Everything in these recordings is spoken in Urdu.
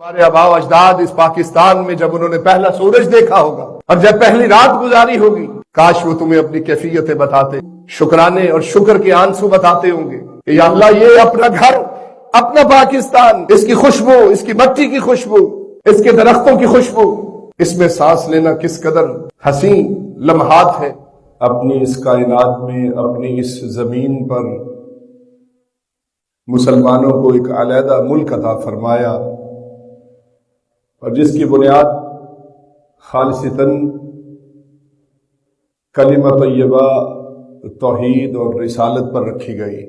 ہمارے آباء و اجداد اس پاکستان میں جب انہوں نے پہلا سورج دیکھا ہوگا اور جب پہلی رات گزاری ہوگی، کاش وہ تمہیں اپنی کیفیتیں بتاتے، شکرانے اور شکر کے آنسو بتاتے ہوں گے کہ یا اللہ یہ اپنا گھر، اپنا پاکستان، اس کی خوشبو، اس کی مٹی کی خوشبو، اس کے درختوں کی خوشبو، اس میں سانس لینا کس قدر حسین لمحات ہے۔ اپنی اس کائنات میں، اپنی اس زمین پر مسلمانوں کو ایک علیحدہ ملک عطا فرمایا، اور جس کی بنیاد خالصتاً کلمہ طیبہ، توحید اور رسالت پر رکھی گئی۔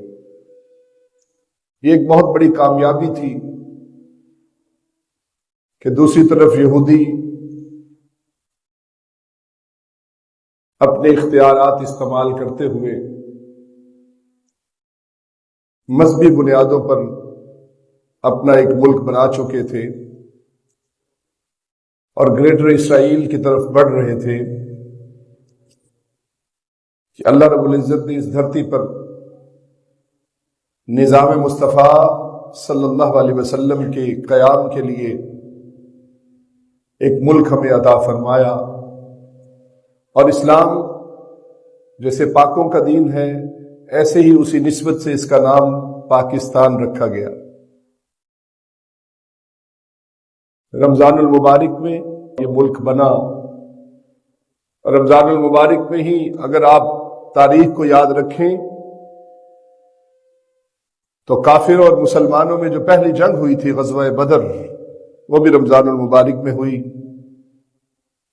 یہ ایک بہت بڑی کامیابی تھی کہ دوسری طرف یہودی اپنے اختیارات استعمال کرتے ہوئے مذہبی بنیادوں پر اپنا ایک ملک بنا چکے تھے اور گریٹر اسرائیل کی طرف بڑھ رہے تھے کہ اللہ رب العزت نے اس دھرتی پر نظام مصطفیٰ صلی اللہ علیہ وسلم کے قیام کے لیے ایک ملک ہمیں عطا فرمایا، اور اسلام جیسے پاکوں کا دین ہے، ایسے ہی اسی نسبت سے اس کا نام پاکستان رکھا گیا۔ رمضان المبارک میں یہ ملک بنا، اور رمضان المبارک میں ہی اگر آپ تاریخ کو یاد رکھیں تو کافر اور مسلمانوں میں جو پہلی جنگ ہوئی تھی غزوہ بدر، وہ بھی رمضان المبارک میں ہوئی۔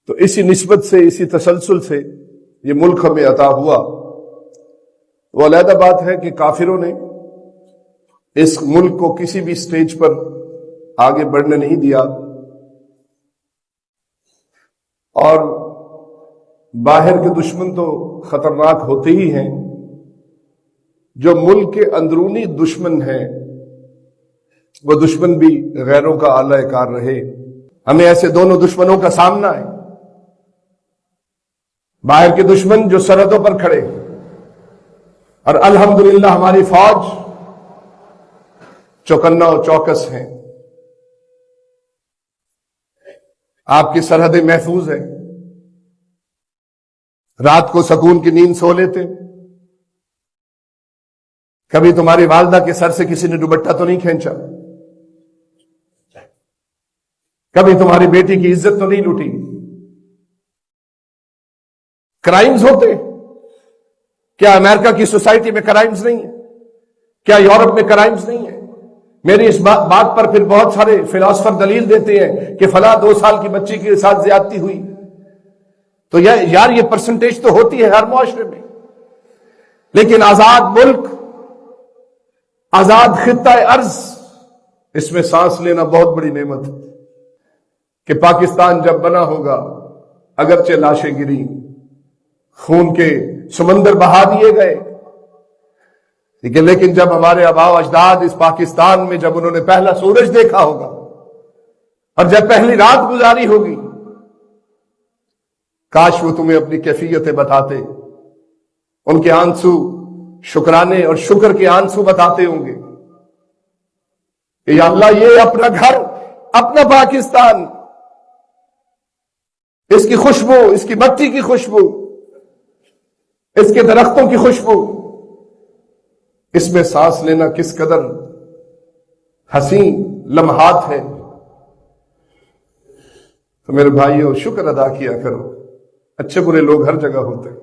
تو اسی نسبت سے، اسی تسلسل سے یہ ملک ہمیں عطا ہوا۔ وہ علیحدہ بات ہے کہ کافروں نے اس ملک کو کسی بھی سٹیج پر آگے بڑھنے نہیں دیا، اور باہر کے دشمن تو خطرناک ہوتے ہی ہیں، جو ملک کے اندرونی دشمن ہیں وہ دشمن بھی غیروں کا اعلی کار رہے۔ ہمیں ایسے دونوں دشمنوں کا سامنا ہے، باہر کے دشمن جو سرحدوں پر کھڑے، اور الحمدللہ ہماری فوج چوکنا و چوکس ہیں، آپ کی سرحدیں محفوظ ہیں، رات کو سکون کی نیند سو لیتے۔ کبھی تمہاری والدہ کے سر سے کسی نے دوپٹہ تو نہیں کھینچا، کبھی تمہاری بیٹی کی عزت تو نہیں لوٹی۔ کرائمز ہوتے، کیا امریکہ کی سوسائٹی میں کرائمز نہیں ہیں؟ کیا یورپ میں کرائمز نہیں ہیں؟ میری اس بات پر پھر بہت سارے فلاسفر دلیل دیتے ہیں کہ فلاں 2 سال کی بچی کے ساتھ زیادتی ہوئی، تو یار یہ پرسنٹیج تو ہوتی ہے ہر معاشرے میں، لیکن آزاد ملک، آزاد خطہ ارض، اس میں سانس لینا بہت بڑی نعمت ہے کہ پاکستان جب بنا ہوگا، اگرچہ لاشیں گری، خون کے سمندر بہا دیے گئے، لیکن جب ہمارے آباء و اجداد اس پاکستان میں جب انہوں نے پہلا سورج دیکھا ہوگا اور جب پہلی رات گزاری ہوگی، کاش وہ تمہیں اپنی کیفیتیں بتاتے، ان کے آنسو شکرانے اور شکر کے آنسو بتاتے ہوں گے کہ یا اللہ یہ اپنا گھر، اپنا پاکستان، اس کی خوشبو، اس کی مٹی کی خوشبو، اس کے درختوں کی خوشبو، اس میں سانس لینا کس قدر حسین لمحات ہے۔ تو میرے بھائیوں، شکر ادا کیا کرو، اچھے برے لوگ ہر جگہ ہوتے ہیں،